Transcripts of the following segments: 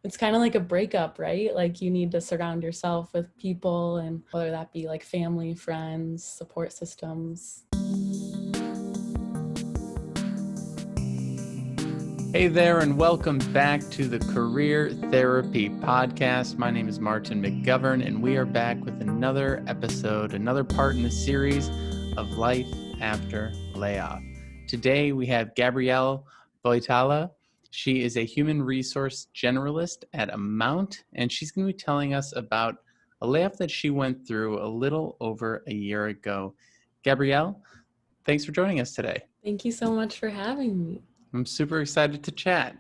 it's kind of like a breakup, right? Like you need to surround yourself with people, and whether that be like family, friends, support systems. Hey there, and welcome back to the Career Therapy Podcast. My name is Martin McGovern, and we are back with another episode, another part in the series of Life After Layoff. Today, we have Gabrielle Wojtala. She is a Human Resource Generalist at Amount, and she's going to be telling us about a layoff that she went through a little over a year ago. Gabrielle, thanks for joining us today. Thank you so much for having me. I'm super excited to chat.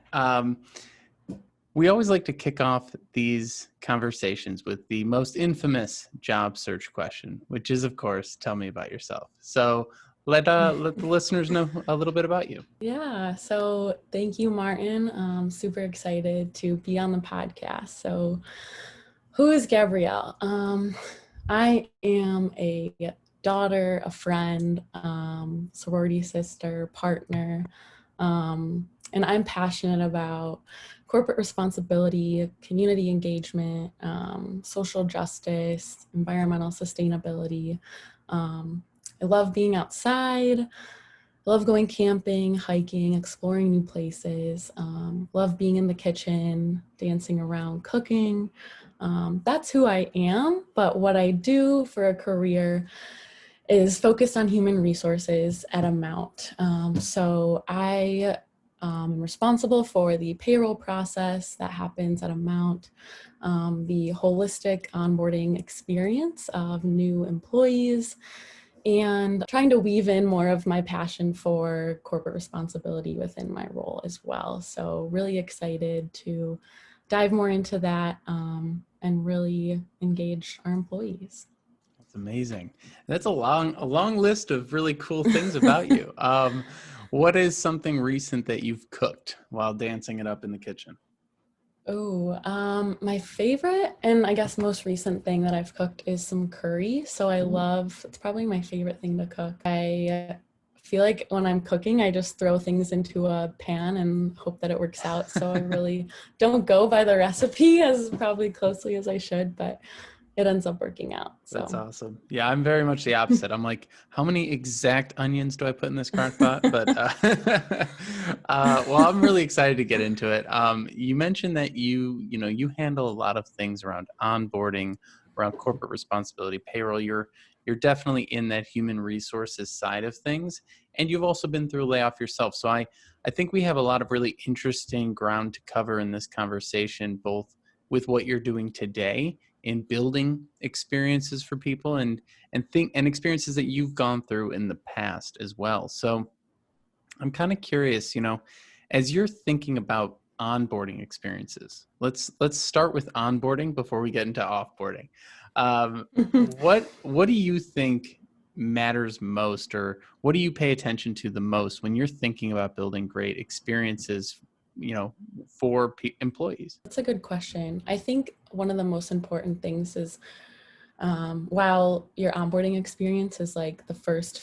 We always like to kick off these conversations with the most infamous job search question, which is, of course, tell me about yourself. So let the listeners know a little bit about you. Yeah, so thank you, Martin. I'm super excited to be on the podcast. So who is Gabrielle? I am a daughter, a friend, sorority sister, partner, and I'm passionate about corporate responsibility, community engagement, social justice, environmental sustainability. I love being outside. I love going camping, hiking, exploring new places. Love being in the kitchen, dancing around, cooking. That's who I am, but what I do for a career is focused on human resources at Amount. So I am responsible for the payroll process that happens at Amount, the holistic onboarding experience of new employees, and trying to weave in more of my passion for corporate responsibility within my role as well. So really excited to dive more into that and really engage our employees. That's amazing. That's a long list of really cool things about you. What is something recent that you've cooked while dancing it up in the kitchen? My favorite and I guess most recent thing that I've cooked is some curry. So it's probably my favorite thing to cook. I feel like when I'm cooking, I just throw things into a pan and hope that it works out. So I really don't go by the recipe as probably closely as I should, but it ends up working out. So. That's awesome. Yeah, I'm very much the opposite. I'm like, how many exact onions do I put in this crock pot? But well, I'm really excited to get into it. You mentioned that you handle a lot of things around onboarding, around corporate responsibility, payroll. You're definitely in that human resources side of things, and you've also been through a layoff yourself. So I think we have a lot of really interesting ground to cover in this conversation, both with what you're doing today in building experiences for people and experiences that you've gone through in the past as well. So I'm kind of curious, as you're thinking about onboarding experiences, let's start with onboarding before we get into offboarding. What do you think matters most, or what do you pay attention to the most when you're thinking about building great experiences for employees? That's a good question. I think one of the most important things is while your onboarding experience is like the first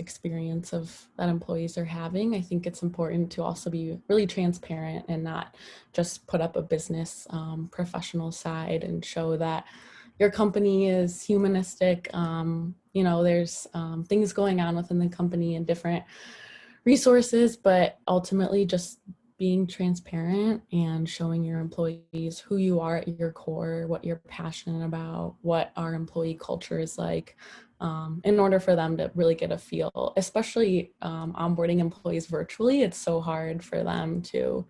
experience of that employees are having, I think it's important to also be really transparent and not just put up a business professional side and show that your company is humanistic. There's things going on within the company and different resources, but ultimately just being transparent and showing your employees who you are at your core, what you're passionate about, what our employee culture is like, in order for them to really get a feel, especially onboarding employees virtually. It's so hard for them to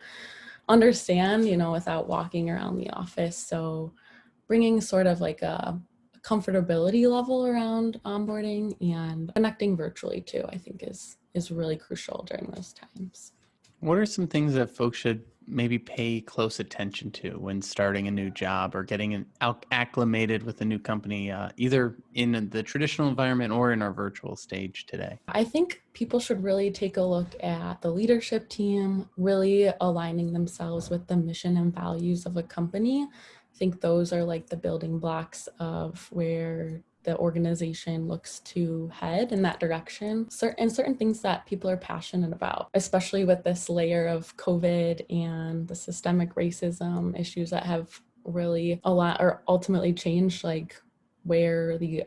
understand, without walking around the office. So bringing sort of like a comfortability level around onboarding and connecting virtually too, I think is really crucial during those times. What are some things that folks should maybe pay close attention to when starting a new job or getting acclimated with a new company, either in the traditional environment or in our virtual stage today? I think people should really take a look at the leadership team, really aligning themselves with the mission and values of a company. I think those are like the building blocks of where the organization looks to head in that direction, and certain things that people are passionate about, especially with this layer of COVID and the systemic racism issues that have really a lot or ultimately changed like where the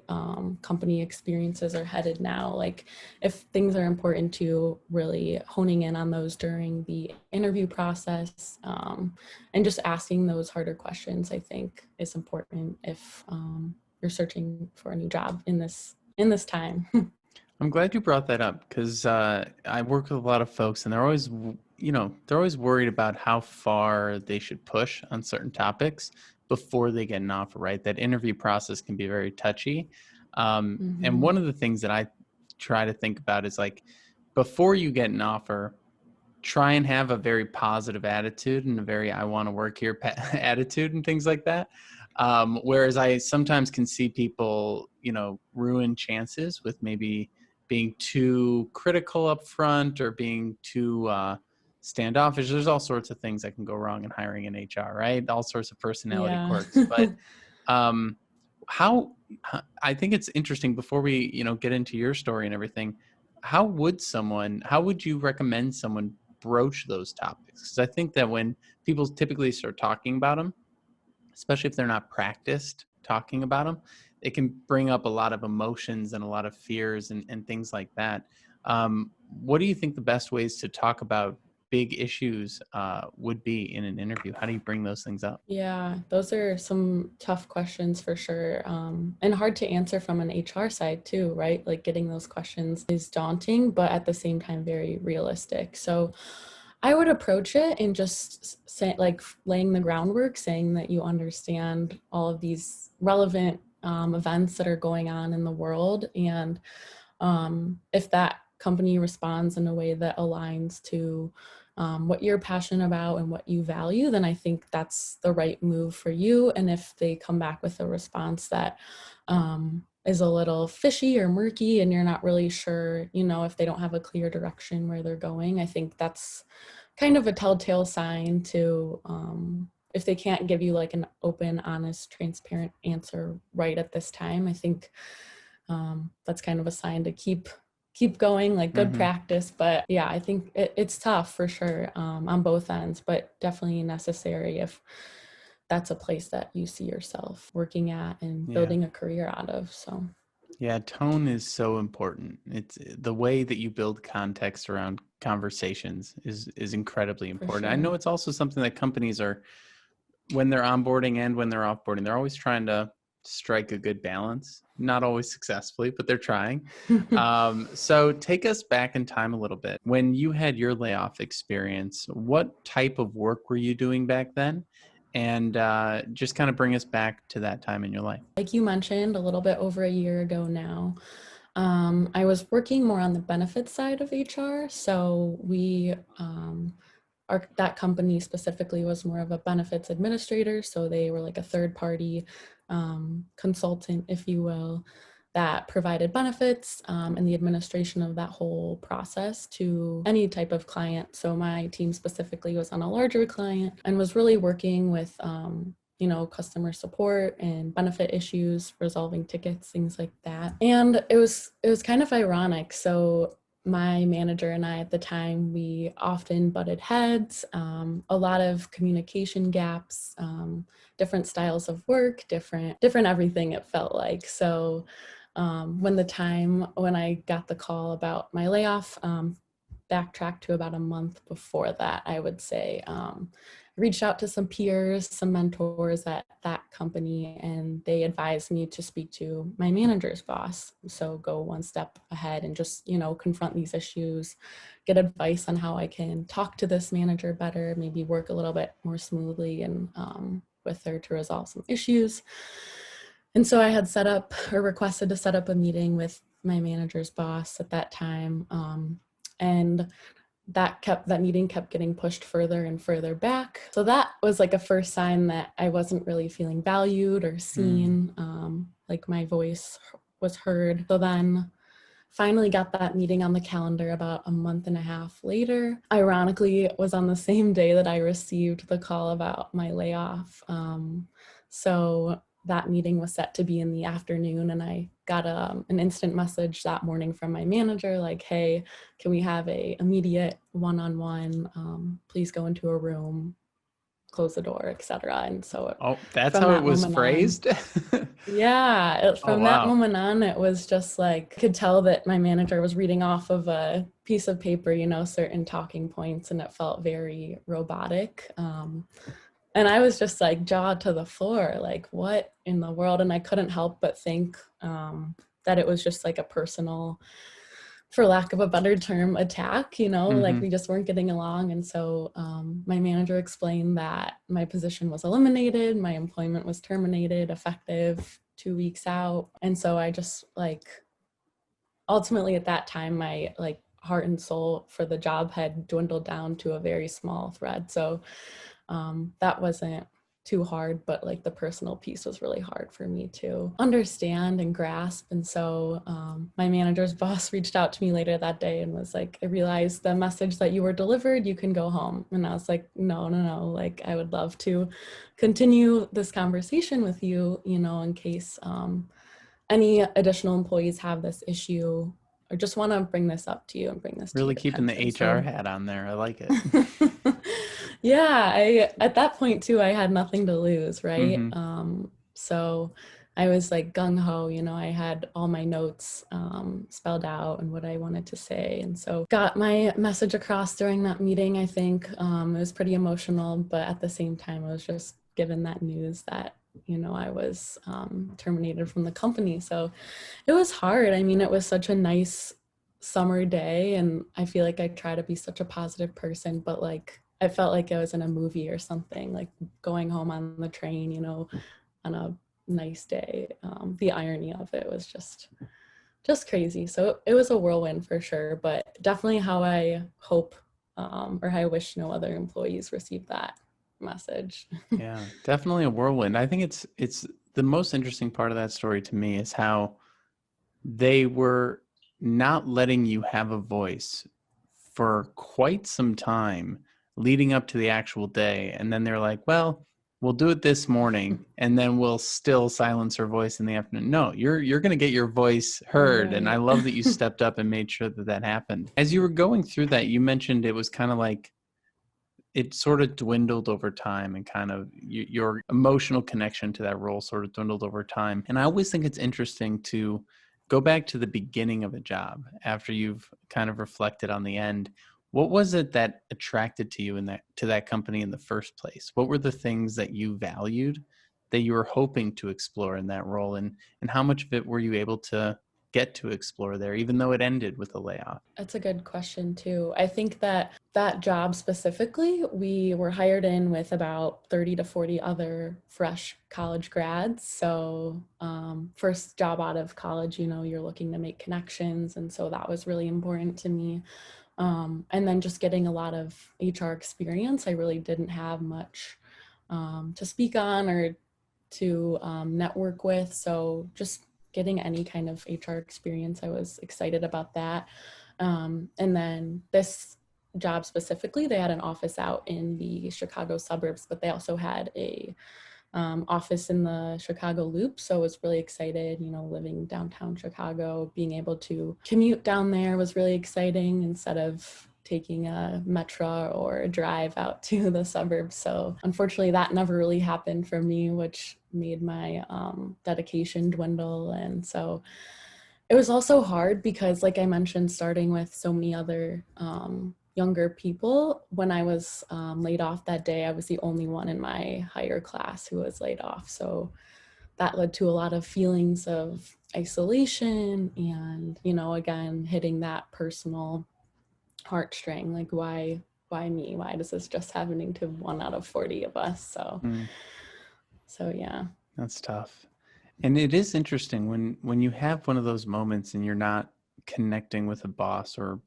company experiences are headed now. Like if things are important to really honing in on those during the interview process, and just asking those harder questions, I think is important if you're searching for a new job in this time. I'm glad you brought that up because I work with a lot of folks and they're always, they're always worried about how far they should push on certain topics before they get an offer, right? That interview process can be very touchy. And one of the things that I try to think about is like, before you get an offer, try and have a very positive attitude and a very I want to work here attitude and things like that. Whereas I sometimes can see people, ruin chances with maybe being too critical up front or being too standoffish. There's all sorts of things that can go wrong in hiring in HR, right? All sorts of personality Yeah. quirks. But um, how I think it's interesting before we, get into your story and everything. How would you recommend someone broach those topics? Because I think that when people typically start talking about them, especially if they're not practiced talking about them, it can bring up a lot of emotions and a lot of fears and things like that. What do you think the best ways to talk about big issues would be in an interview? How do you bring those things up? Yeah, those are some tough questions for sure. And hard to answer from an HR side too, right? Like getting those questions is daunting, but at the same time, very realistic. So I would approach it and just say, like laying the groundwork, saying that you understand all of these relevant events that are going on in the world. And if that company responds in a way that aligns to what you're passionate about and what you value, then I think that's the right move for you. And if they come back with a response that is a little fishy or murky and you're not really sure, if they don't have a clear direction where they're going, I think that's kind of a telltale sign to if they can't give you like an open, honest, transparent answer right at this time. I think that's kind of a sign to keep going, like good Mm-hmm. practice. But yeah, I think it's tough for sure on both ends, but definitely necessary if that's a place that you see yourself working at and Yeah. building a career out of. So Yeah, tone is so important. It's the way that you build context around conversations is incredibly for important. I sure. know it's also something that companies are, when they're onboarding and when they're offboarding, they're always trying to strike a good balance. Not always successfully, but they're trying. So take us back in time a little bit. When you had your layoff experience, what type of work were you doing back then? And just kind of bring us back to that time in your life. Like you mentioned, a little bit over a year ago now, I was working more on the benefits side of HR. So that company specifically was more of a benefits administrator. So they were like a third party consultant, if you will, that provided benefits and the administration of that whole process to any type of client. So my team specifically was on a larger client and was really working with customer support and benefit issues, resolving tickets, things like that. And it was kind of ironic. So my manager and I at the time, we often butted heads, a lot of communication gaps, different styles of work, different everything it felt like. So when I got the call about my layoff, backtrack to about a month before that, I would say. Reached out to some peers, some mentors at that company, and they advised me to speak to my manager's boss. So go one step ahead and just, confront these issues, get advice on how I can talk to this manager better, maybe work a little bit more smoothly and with her to resolve some issues. And so I had set up or requested to set up a meeting with my manager's boss at that time. And that meeting kept getting pushed further and further back. So that was like a first sign that I wasn't really feeling valued or seen, like my voice was heard. So then finally got that meeting on the calendar about a month and a half later. Ironically, it was on the same day that I received the call about my layoff. So that meeting was set to be in the afternoon, and I got an instant message that morning from my manager like, hey, can we have a immediate one-on-one, please go into a room, close the door, etc. And so Oh, that's from how it that was moment on, phrased? Oh, from that wow. moment on, it was just like, I could tell that my manager was reading off of a piece of paper, certain talking points, and it felt very robotic. And I was just like jaw to the floor, like, what in the world? And I couldn't help but think that it was just like a personal, for lack of a better term, attack, like Mm-hmm. we just weren't getting along. And so my manager explained that my position was eliminated, my employment was terminated, effective 2 weeks out. And so I just like, ultimately at that time, my like heart and soul for the job had dwindled down to a very small thread. So that wasn't too hard, but like the personal piece was really hard for me to understand and grasp. And so my manager's boss reached out to me later that day and was like, I realized the message that you were delivered, you can go home. And I was like, no, like I would love to continue this conversation with you, in case any additional employees have this issue, or just want to bring this up to you and bring this to Really your keeping the attention. HR So hat on there. I like it. yeah, I at that point too, I had nothing to lose, right? Mm-hmm. So I was like gung ho, I had all my notes spelled out and what I wanted to say. And so got my message across during that meeting. I think it was pretty emotional, but at the same time, I was just given that news that, I was terminated from the company. So it was hard. I mean, it was such a nice summer day, and I feel like I try to be such a positive person, but like I felt like I was in a movie or something, like going home on the train, on a nice day. The irony of it was just crazy. So it was a whirlwind for sure, but definitely how I hope or how I wish no other employees received that message. Yeah, definitely a whirlwind. I think it's the most interesting part of that story to me is how they were not letting you have a voice for quite some time leading up to the actual day. And then they're like, well, we'll do it this morning and then we'll still silence her voice in the afternoon. No, you're going to get your voice heard. And I Right. love that you stepped up and made sure that that happened. As you were going through that, you mentioned it was kind of like it sort of dwindled over time and kind of your emotional connection to that role sort of dwindled over time. And I always think it's interesting to go back to the beginning of a job after you've kind of reflected on the end. What was it that attracted to you in that to that company in the first place? What were the things that you valued that you were hoping to explore in that role, and how much of it were you able to get to explore there even though it ended with a layoff? That's a good question too. I think that job specifically, we were hired in with about 30 to 40 other fresh college grads. So first job out of college, you're looking to make connections. And so that was really important to me. And then just getting a lot of HR experience. I really didn't have much to speak on or to network with. So just getting any kind of HR experience, I was excited about that. And then this job specifically, they had an office out in the Chicago suburbs, but they also had a office in the Chicago Loop. So I was really excited, living downtown Chicago, being able to commute down there was really exciting instead of taking a metro or a drive out to the suburbs. So unfortunately, that never really happened for me, which made my dedication dwindle. And so it was also hard because, like I mentioned, starting with so many other younger people, when I was laid off that day, I was the only one in my higher class who was laid off. So that led to a lot of feelings of isolation and, again, hitting that personal heartstring, like why me? Why is this just happening to one out of 40 of us? So Mm, yeah. that's tough. And it is interesting when you have one of those moments and you're not connecting with a boss or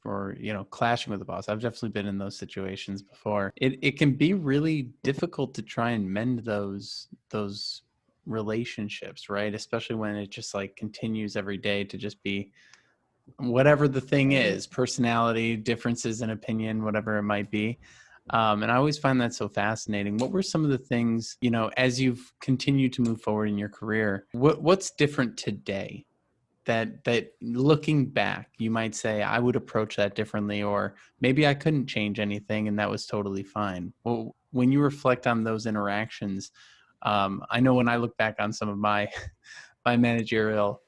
clashing with a boss. I've definitely been in those situations before. It can be really difficult to try and mend those relationships, right? Especially when it just like continues every day to just be whatever the thing Right. is, personality, differences in opinion, whatever it might be. And I always find that so fascinating. What were some of the things, you know, as you've continued to move forward in your career, what's different today that looking back, you might say, I would approach that differently, or maybe I couldn't change anything and that was totally fine. Well, when you reflect on those interactions, I know when I look back on some of my my managerial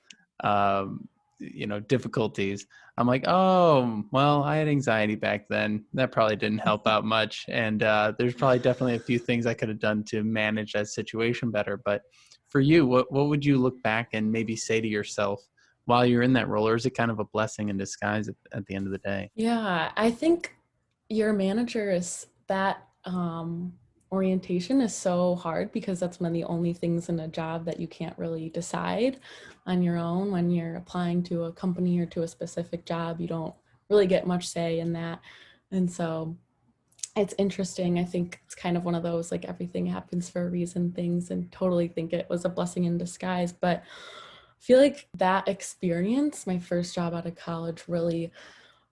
difficulties, I'm like, oh well, I had anxiety back then, that probably didn't help out much, and there's probably definitely a few things I could have done to manage that situation better. But for you, what would you look back and maybe say to yourself while you're in that role, or is it kind of a blessing in disguise at the end of the day? Yeah, I think your manager is that orientation is so hard because that's one of the only things in a job that you can't really decide on your own. When you're applying to a company or to a specific job, you don't really get much say in that. And so it's interesting. I think it's kind of one of those like everything happens for a reason things, and totally think it was a blessing in disguise. But I feel like that experience, my first job out of college, really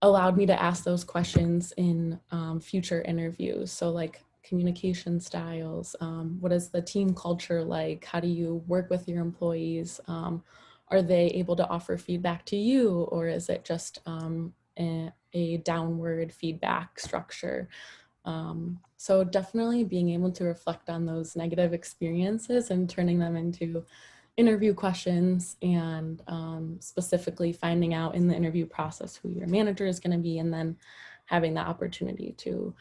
allowed me to ask those questions in future interviews. So like communication styles, what is the team culture like? How do you work with your employees? Are they able to offer feedback to you, or is it just a downward feedback structure? So definitely being able to reflect on those negative experiences and turning them into interview questions, and specifically finding out in the interview process who your manager is going to be, and then having the opportunity to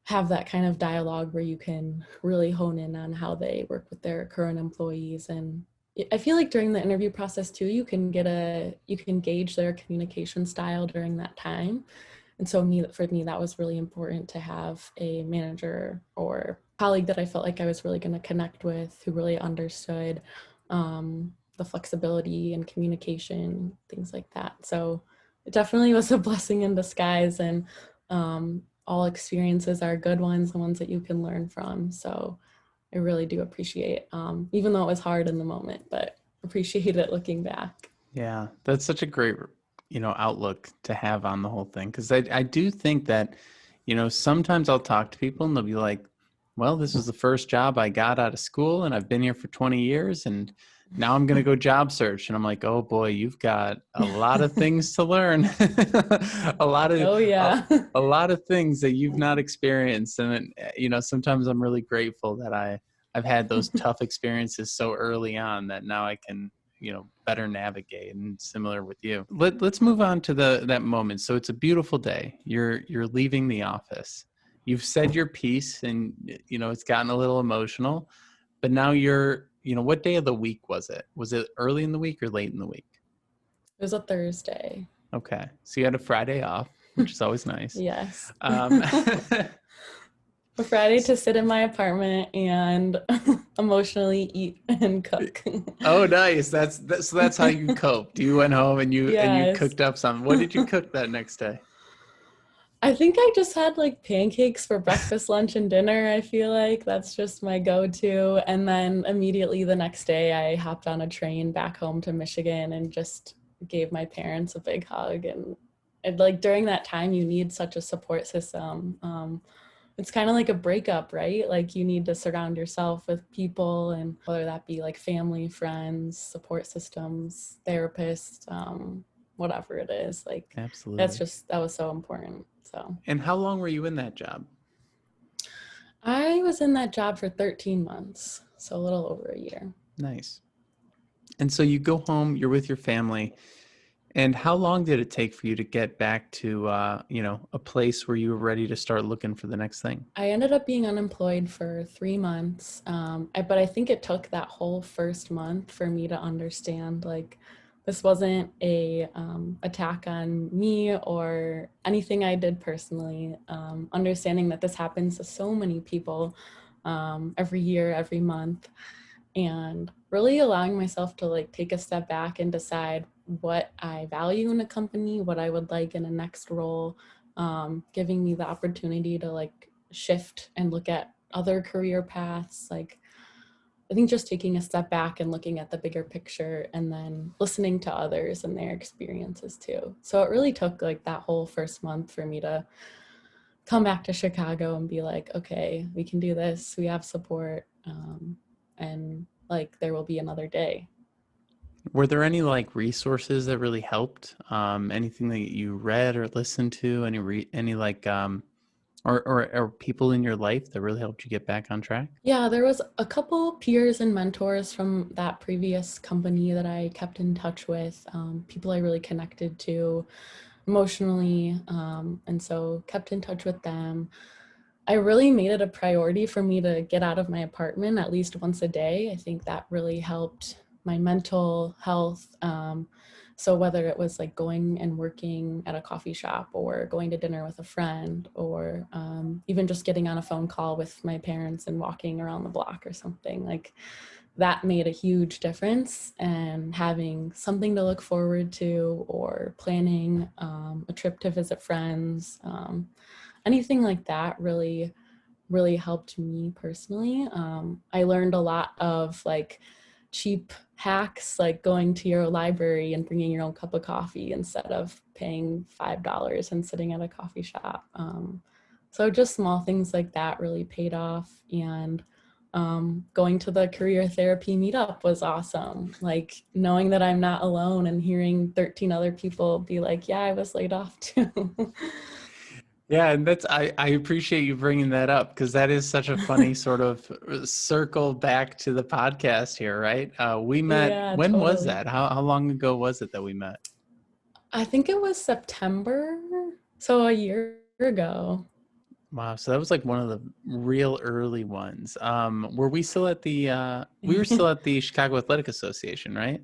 have that kind of dialogue where you can really hone in on how they work with their current employees. And I feel like during the interview process too, you can gauge their communication style during that time. And so for me, that was really important to have a manager or colleague that I felt like I was really going to connect with, who really understood the flexibility and communication, things like that. So it definitely was a blessing in disguise, and all experiences are good ones, the ones that you can learn from. So I really do appreciate, even though it was hard in the moment, but appreciate it looking back. Yeah, that's such a great, outlook to have on the whole thing. Because I do think that, sometimes I'll talk to people and they'll be like, well, this was the first job I got out of school and I've been here for 20 years and now I'm going to go job search. And I'm like, oh boy, you've got a lot of things to learn, a lot of, Oh yeah. a lot of things that you've not experienced. And, sometimes I'm really grateful that I've had those tough experiences so early on that now I can, better navigate. And similar with you. Let's move on to that moment. So it's a beautiful day. You're leaving the office. You've said your piece and, it's gotten a little emotional, but now what day of the week was it? Was it early in the week or late in the week? It was a Thursday. Okay. So you had a Friday off, which is always nice. Yes. Um, A Friday to sit in my apartment and emotionally eat and cook. Oh, nice. So that's how you coped. You went home and you Yes. cooked up something. What did you cook that next day? I think I just had like pancakes for breakfast, lunch, and dinner. I feel like that's just my go-to. And then immediately the next day, I hopped on a train back home to Michigan and just gave my parents a big hug. And like during that time, you need such a support system. It's kind of like a breakup, right? Like you need to surround yourself with people, and whether that be like family, friends, support systems, therapists, whatever it is, like Absolutely. that was so important. So And how long were you in that job? I was in that job for 13 months, so a little over a year. Nice. And so you go home, you're with your family. And how long did it take for you to get back to, a place where you were ready to start looking for the next thing? I ended up being unemployed for 3 months, but I think it took that whole first month for me to understand like this wasn't a attack on me or anything I did personally. Understanding that this happens to so many people every year, every month, and really allowing myself to like take a step back and decide what I value in a company, what I would like in a next role, giving me the opportunity to like shift and look at other career paths. Like I think just taking a step back and looking at the bigger picture, and then listening to others and their experiences too. So it really took like that whole first month for me to come back to Chicago and be like, okay, we can do this. We have support. And like, there will be another day. Were there any like resources that really helped? Anything that you read or listened to? Any like or people in your life that really helped you get back on track? Yeah, there was a couple peers and mentors from that previous company that I kept in touch with, people I really connected to emotionally, and so kept in touch with them. I really made it a priority for me to get out of my apartment at least once a day. I think that really helped my mental health. So whether it was like going and working at a coffee shop or going to dinner with a friend or even just getting on a phone call with my parents and walking around the block or something, like that made a huge difference. And having something to look forward to or planning a trip to visit friends, anything like that really helped me personally. I learned a lot of like cheap hacks, like going to your library and bringing your own cup of coffee instead of paying $5 and sitting at a coffee shop. So just small things like that really paid off. And going to the career therapy meetup was awesome. Like knowing that I'm not alone and hearing 13 other people be like, yeah, I was laid off too. Yeah, and I appreciate you bringing that up because that is such a funny sort of circle back to the podcast here, right? We met, Yeah, when was totally. that? How long ago was it that we met? I think it was September, so a year ago. Wow, so that was like one of the real early ones. Were we still at the we were still at the Chicago Athletic Association, right?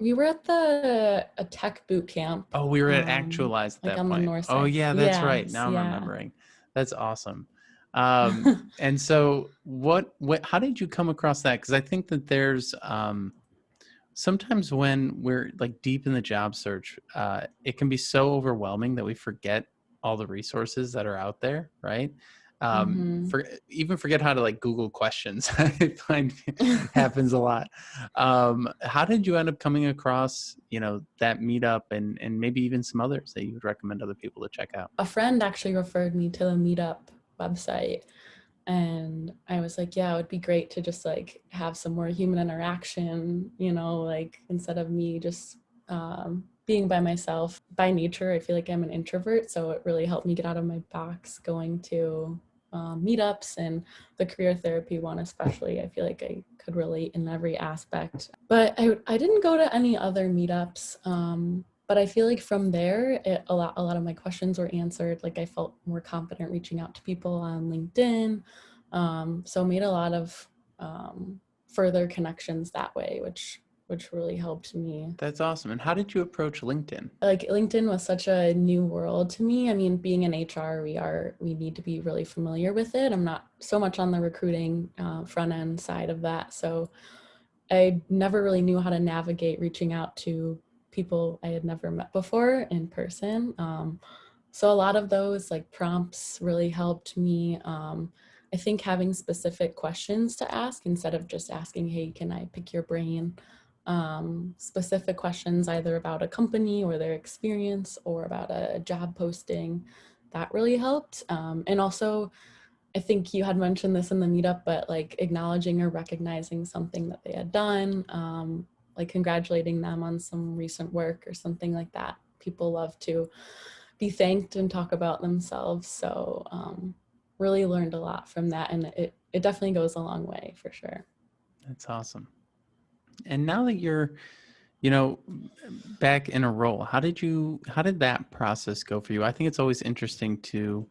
We were at a tech boot camp, Oh, we were at Actualize at like that on the point. north Oh side. yeah, that's right. Yes, Now I'm yeah. remembering. That's awesome. And so what how did you come across that? Because I think that there's sometimes when we're like deep in the job search, it can be so overwhelming that we forget all the resources that are out there, right? Hmm. Even forget how to like Google questions. I find happens a lot. How did you end up coming across, that meetup and maybe even some others that you would recommend other people to check out? A friend actually referred me to the meetup website, and I was like, yeah, it would be great to just like have some more human interaction, like instead of me just being by myself. By nature, I feel like I'm an introvert, so it really helped me get out of my box going to meetups, and the career therapy one especially. I feel like I could relate in every aspect. But I didn't go to any other meetups. But I feel like from there, a lot of my questions were answered. Like I felt more confident reaching out to people on LinkedIn. So made a lot of further connections that way, which really helped me. That's awesome. And how did you approach LinkedIn? Like LinkedIn was such a new world to me. I mean, being in HR, we need to be really familiar with it. I'm not so much on the recruiting front end side of that, so I never really knew how to navigate reaching out to people I had never met before in person. So a lot of those like prompts really helped me. I think having specific questions to ask instead of just asking, hey, can I pick your brain? Specific questions either about a company or their experience or about a job posting, that really helped. And also, I think you had mentioned this in the meetup, but like acknowledging or recognizing something that they had done, like congratulating them on some recent work or something like that. People love to be thanked and talk about themselves. So really learned a lot from that. And it definitely goes a long way for sure. That's awesome. And now that you're, you know, back in a role, how did that process go for you? I think it's always interesting to,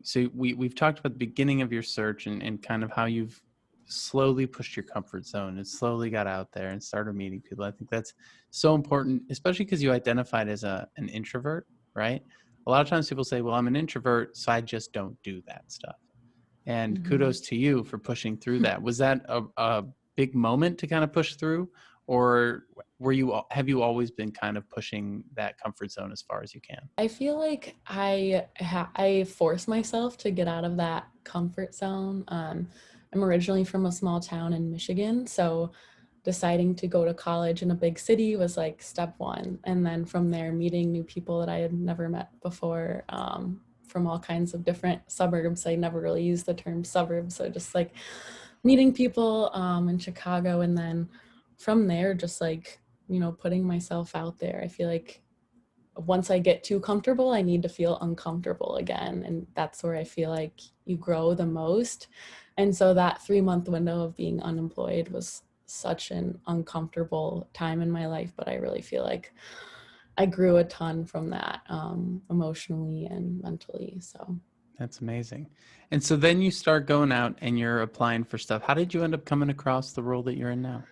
so we've talked about the beginning of your search and kind of how you've slowly pushed your comfort zone and slowly got out there and started meeting people. I think that's so important, especially because you identified as an introvert, right? A lot of times people say, well, I'm an introvert, so I just don't do that stuff. And Mm-hmm. kudos to you for pushing through that. Was that a big moment to kind of push through, or have you always been kind of pushing that comfort zone as far as you can? I feel like I force myself to get out of that comfort zone. I'm originally from a small town in Michigan, so deciding to go to college in a big city was like step one, and then from there meeting new people that I had never met before from all kinds of different suburbs. I never really used the term suburbs. So just like meeting people in Chicago. And then from there, just like, putting myself out there. I feel like once I get too comfortable, I need to feel uncomfortable again. And that's where I feel like you grow the most. And so that 3-month window of being unemployed was such an uncomfortable time in my life, but I really feel like I grew a ton from that, emotionally and mentally. So That's amazing. And so then you start going out and you're applying for stuff. How did you end up coming across the role that you're in now?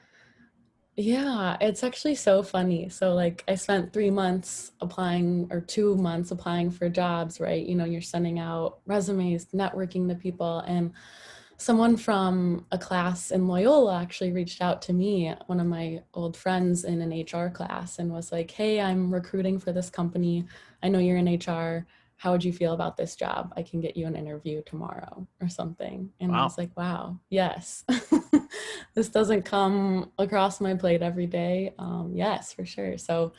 yeah, it's actually so funny. So like I spent 3 months applying or 2 months applying for jobs, right? You're sending out resumes, networking to people, and someone from a class in Loyola actually reached out to me, one of my old friends in an HR class, and was like, "Hey, I'm recruiting for this company. I know you're in HR. How would you feel about this job? I can get you an interview tomorrow," or something. And I was Wow. like, wow, yes. This doesn't come across my plate every day. Yes, for sure. So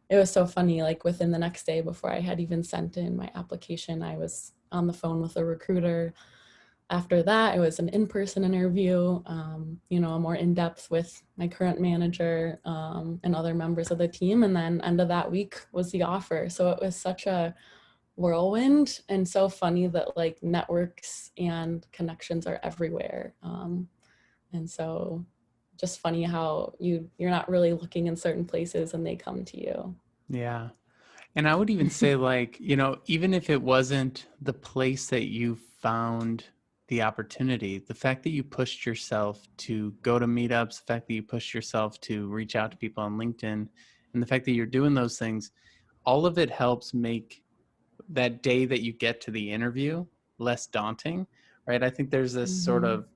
it was so funny. Like within the next day, before I had even sent in my application, I was on the phone with a recruiter. After that, it was an in-person interview, a more in-depth with my current manager, and other members of the team. And then end of that week was the offer. So it was such a whirlwind, and so funny that like networks and connections are everywhere. And so just funny how you're not really looking in certain places and they come to you. Yeah. And I would even say, like, even if it wasn't the place that you found the opportunity, the fact that you pushed yourself to go to meetups, the fact that you pushed yourself to reach out to people on LinkedIn, and the fact that you're doing those things, all of it helps make that day that you get to the interview less daunting, right? I think there's this sort Mm-hmm. of,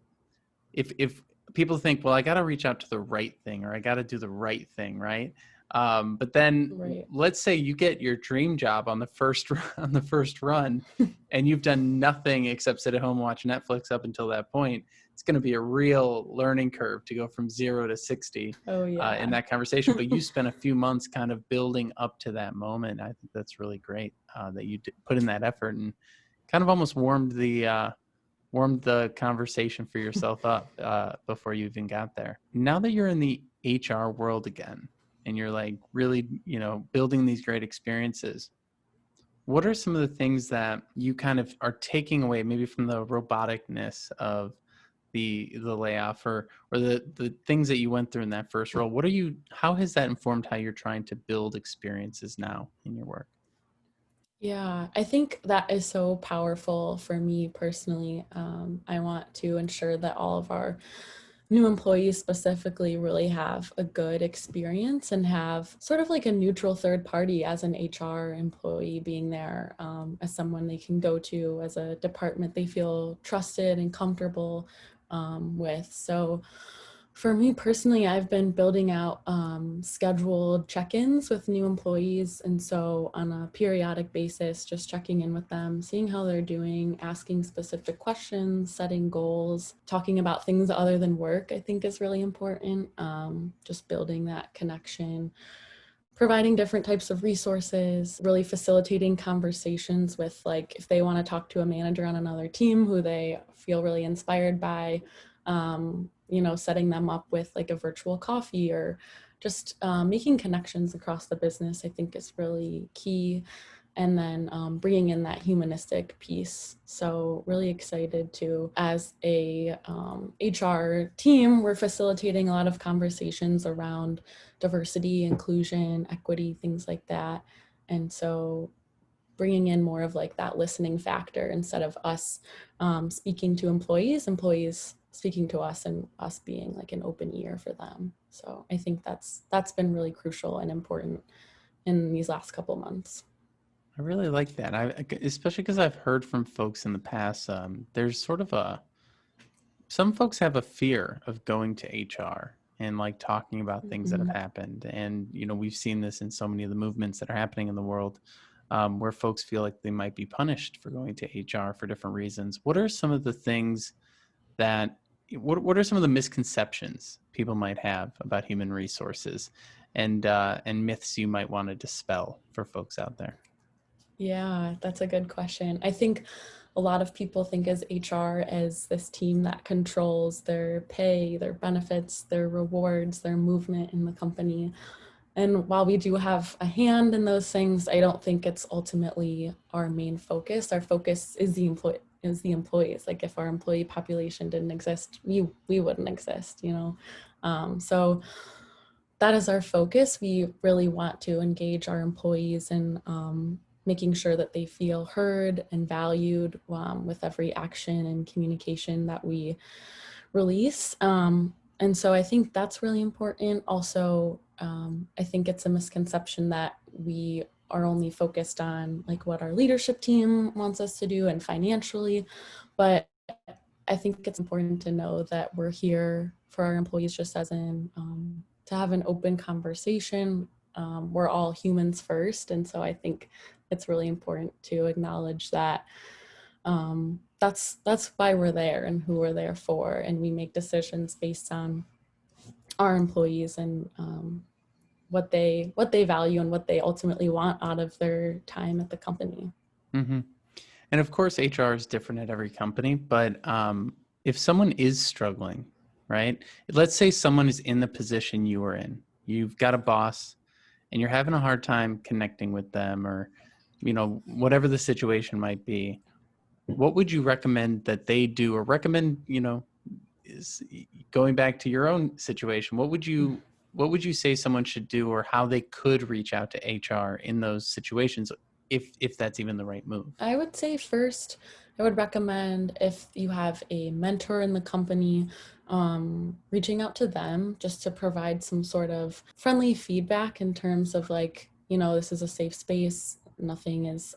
if people think, well, I got to reach out to the right thing, or I got to do the right thing, right? But then Right. let's say you get your dream job on the first on the first run, and you've done nothing except sit at home and watch Netflix up until that point. It's going to be a real learning curve to go from 0 to 60 Oh in yeah. that conversation. But you spent a few months kind of building up to that moment. I think that's really great that you put in that effort and kind of almost warmed the conversation for yourself up before you even got there. Now that you're in the HR world again, and you're like really, building these great experiences, what are some of the things that you kind of are taking away, maybe from the roboticness of the layoff, or the things that you went through in that first role? How has that informed how you're trying to build experiences now in your work? Yeah, I think that is so powerful for me personally. I want to ensure that all of our new employees specifically really have a good experience and have sort of like a neutral third party as an HR employee being there, as someone they can go to, as a department they feel trusted and comfortable with. So for me personally, I've been building out scheduled check-ins with new employees. And so on a periodic basis, just checking in with them, seeing how they're doing, asking specific questions, setting goals, talking about things other than work, I think is really important. Just building that connection, providing different types of resources, really facilitating conversations with, like, if they want to talk to a manager on another team who they feel really inspired by, setting them up with like a virtual coffee, or just making connections across the business, I think is really key. And then bringing in that humanistic piece. So really excited to, as a HR team, we're facilitating a lot of conversations around diversity, inclusion, equity, things like that. And so bringing in more of like that listening factor, instead of us speaking to employees speaking to us, and us being like an open ear for them. So I think that's been really crucial and important in these last couple months. I really like that. Especially because I've heard from folks in the past. There's sort of some folks have a fear of going to HR and like talking about things that have Mm-hmm. happened. And, we've seen this in so many of the movements that are happening in the world, where folks feel like they might be punished for going to HR for different reasons. What are some of the things that, what are some of the misconceptions people might have about human resources, and myths you might want to dispel for folks out there? Yeah, that's a good question. I think a lot of people think as HR as this team that controls their pay, their benefits, their rewards, their movement in the company. And while we do have a hand in those things, I don't think it's ultimately our main focus. Our focus is the employees. Like if our employee population didn't exist, we wouldn't exist, you know. So that is our focus. We really want to engage our employees in making sure that they feel heard and valued with every action and communication that we release. And so I think that's really important. Also, I think it's a misconception that we are only focused on like what our leadership team wants us to do and financially, but I think it's important to know that we're here for our employees just as in to have an open conversation. We're all humans first. And so I think it's really important to acknowledge that that's why we're there and who we're there for. And we make decisions based on our employees and what they value and what they ultimately want out of their time at the company. Mm-hmm. And of course, HR is different at every company, but if someone is struggling, right? Let's say someone is in the position you are in. You've got a boss and you're having a hard time connecting with them, or, you know, whatever the situation might be. What would you recommend that they do, or recommend, you know, is going back to your own situation, what would you say someone should do, or how they could reach out to HR in those situations, if that's even the right move? I would say first, I would recommend if you have a mentor in the company, reaching out to them just to provide some sort of friendly feedback in terms of like, you know, this is a safe space, nothing is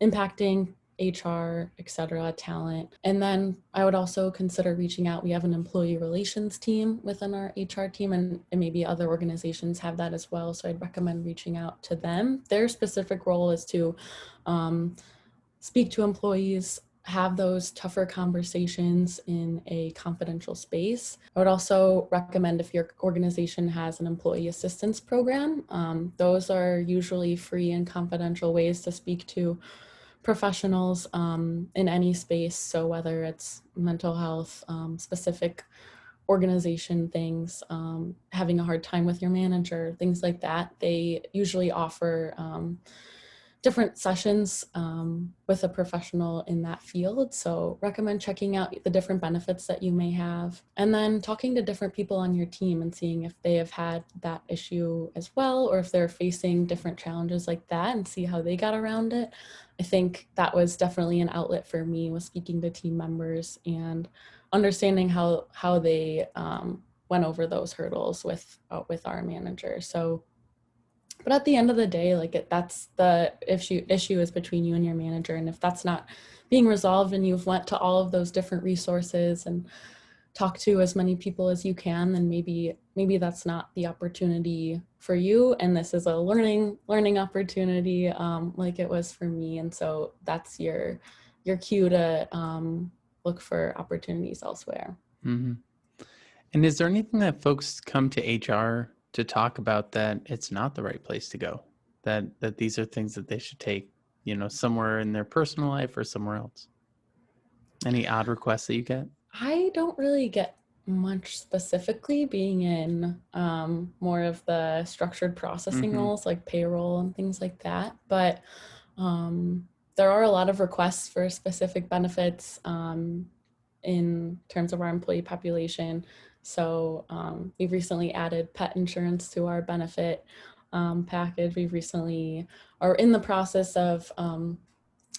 impacting HR, etc., talent. And then I would also consider reaching out. We have an employee relations team within our HR team, and maybe other organizations have that as well. So I'd recommend reaching out to them. Their specific role is to speak to employees, have those tougher conversations in a confidential space. I would also recommend if your organization has an employee assistance program, those are usually free and confidential ways to speak to professionals in any space. So whether it's mental health, specific organization things, having a hard time with your manager, things like that, they usually offer different sessions with a professional in that field. So recommend checking out the different benefits that you may have, and then talking to different people on your team and seeing if they have had that issue as well, or if they're facing different challenges like that, and see how they got around it. I think that was definitely an outlet for me, was speaking to team members and understanding how they went over those hurdles with our manager. So but at the end of the day, like that's the issue is between you and your manager. And if that's not being resolved and you've went to all of those different resources and talked to as many people as you can, then maybe that's not the opportunity for you. And this is a learning opportunity, like it was for me. And so that's your cue to look for opportunities elsewhere. Mm-hmm. And is there anything that folks come to HR to talk about that it's not the right place to go? That these are things that they should take, you know, somewhere in their personal life or somewhere else? Any odd requests that you get? I don't really get much specifically, being in more of the structured processing Mm-hmm. roles like payroll and things like that. But there are a lot of requests for specific benefits in terms of our employee population. So we've recently added pet insurance to our benefit package. We recently are in the process of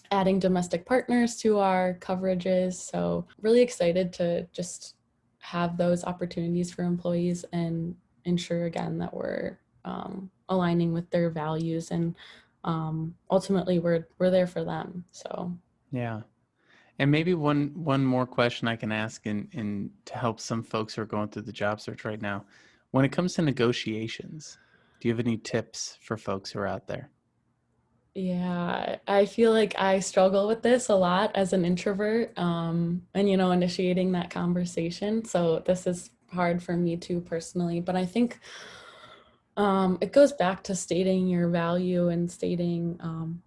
adding domestic partners to our coverages. So really excited to just have those opportunities for employees and ensure again that we're aligning with their values, and ultimately we're there for them. So Yeah. And maybe one more question I can ask in to help some folks who are going through the job search right now. When it comes to negotiations, do you have any tips for folks who are out there? yeah, I feel like I struggle with this a lot as an introvert, and initiating that conversation. So this is hard for me too personally, but I think It goes back to stating your value and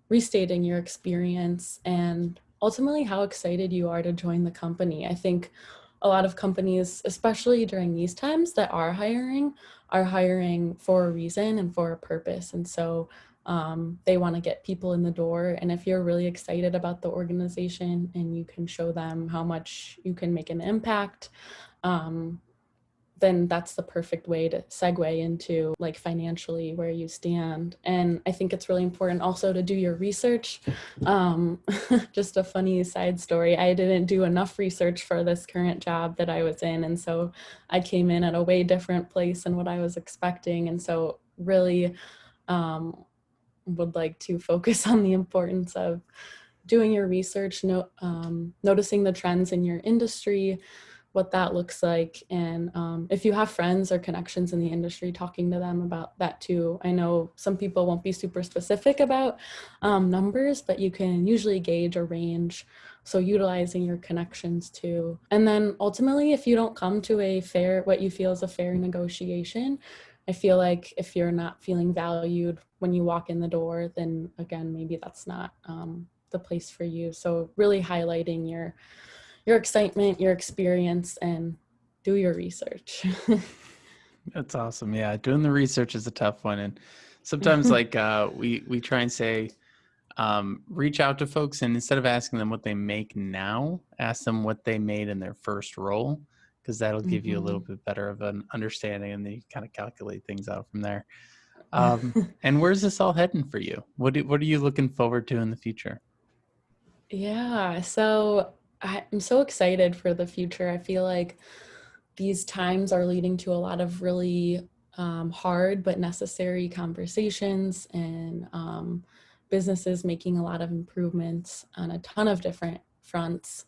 restating your experience and ultimately how excited you are to join the company. I think a lot of companies, especially during these times that are hiring for a reason and for a purpose. And so they want to get people in the door. And if you're really excited about the organization and you can show them how much you can make an impact, then that's the perfect way to segue into like financially where you stand. And I think it's really important also to do your research. Just a funny side story. I didn't do enough research for this current job that I was in. And so I came in at a way different place than what I was expecting. And so really would like to focus on the importance of doing your research, noticing the trends in your industry, what that looks like. And if you have friends or connections in the industry, talking to them about that too. I know some people won't be super specific about numbers, but you can usually gauge a range. So utilizing your connections too. And then ultimately, if you don't come to what you feel is a fair negotiation, I feel like if you're not feeling valued when you walk in the door, then again, maybe that's not the place for you. So really highlighting your excitement, your experience, and do your research. That's awesome. Yeah, doing the research is a tough one, and sometimes like we try and say, reach out to folks, and instead of asking them what they make now, ask them what they made in their first role, because that'll give you a little bit better of an understanding, and then you kind of calculate things out from there. And where's this all heading for you? What are you looking forward to in the future? Yeah, so I'm so excited for the future. I feel like these times are leading to a lot of really hard but necessary conversations and businesses making a lot of improvements on a ton of different fronts.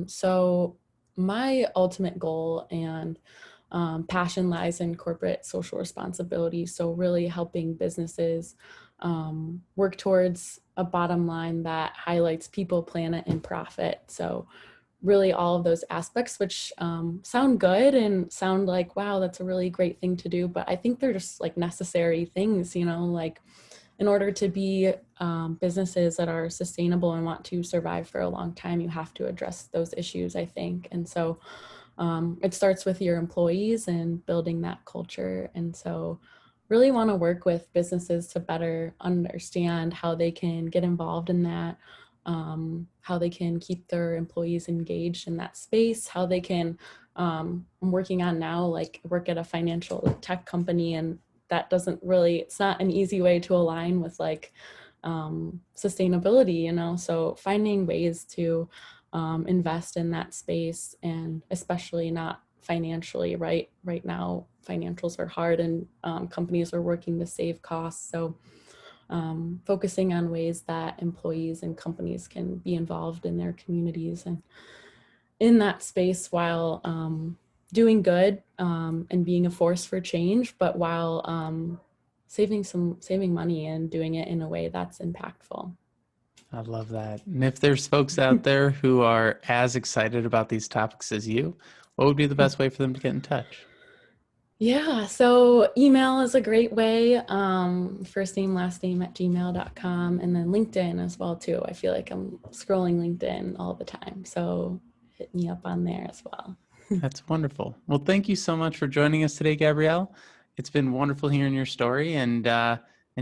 So my ultimate goal and passion lies in corporate social responsibility. So really helping businesses work towards a bottom line that highlights people, planet, and profit. So really all of those aspects, which sound good and sound like, wow, that's a really great thing to do. But I think they're just like necessary things, like in order to be businesses that are sustainable and want to survive for a long time, you have to address those issues, I think. And so it starts with your employees and building that culture. And so really want to work with businesses to better understand how they can get involved in that, how they can keep their employees engaged in that space, how they can, I'm working on now, like work at a financial tech company, and that it's not an easy way to align with like sustainability, so finding ways to invest in that space, and especially not financially. Right now financials are hard, and companies are working to save costs. So focusing on ways that employees and companies can be involved in their communities and in that space while doing good and being a force for change, but while saving money and doing it in a way that's impactful. I love that. And if there's folks out there who are as excited about these topics as you, what would be the best way for them to get in touch? Yeah, so email is a great way. First name, last name at gmail.com, and then LinkedIn as well too. I feel like I'm scrolling LinkedIn all the time, so hit me up on there as well. That's wonderful. Well, thank you so much for joining us today, Gabrielle. It's been wonderful hearing your story and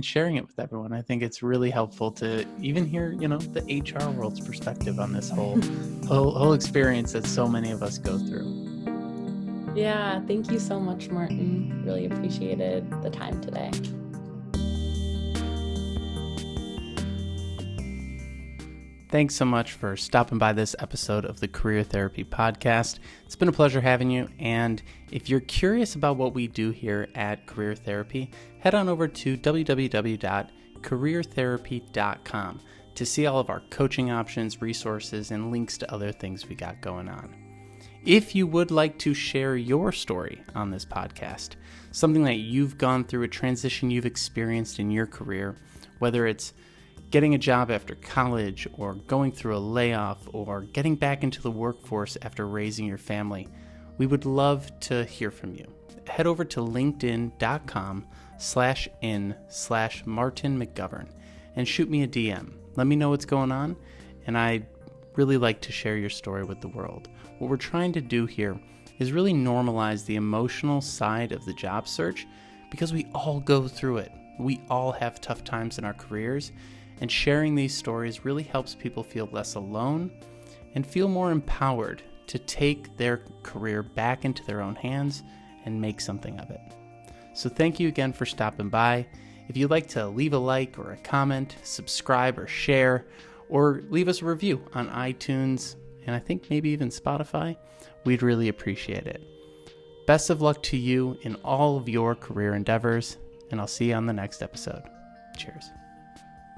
sharing it with everyone. I think it's really helpful to even hear, the HR world's perspective on this whole experience that so many of us go through. Yeah, thank you so much, Martin. Really appreciated the time today. Thanks so much for stopping by this episode of the Career Therapy Podcast. It's been a pleasure having you. And if you're curious about what we do here at Career Therapy, head on over to www.careertherapy.com to see all of our coaching options, resources, and links to other things we got going on. If you would like to share your story on this podcast, something that you've gone through, a transition you've experienced in your career, whether it's getting a job after college or going through a layoff or getting back into the workforce after raising your family, we would love to hear from you. Head over to linkedin.com linkedin.com/in/Martin McGovern and shoot me a DM. Let me know what's going on, and I'd really like to share your story with the world. What we're trying to do here is really normalize the emotional side of the job search because we all go through it. We all have tough times in our careers, and sharing these stories really helps people feel less alone and feel more empowered to take their career back into their own hands and make something of it. So thank you again for stopping by. If you'd like to leave a like or a comment, subscribe or share, or leave us a review on iTunes, and I think maybe even Spotify, we'd really appreciate it. Best of luck to you in all of your career endeavors, and I'll see you on the next episode. Cheers.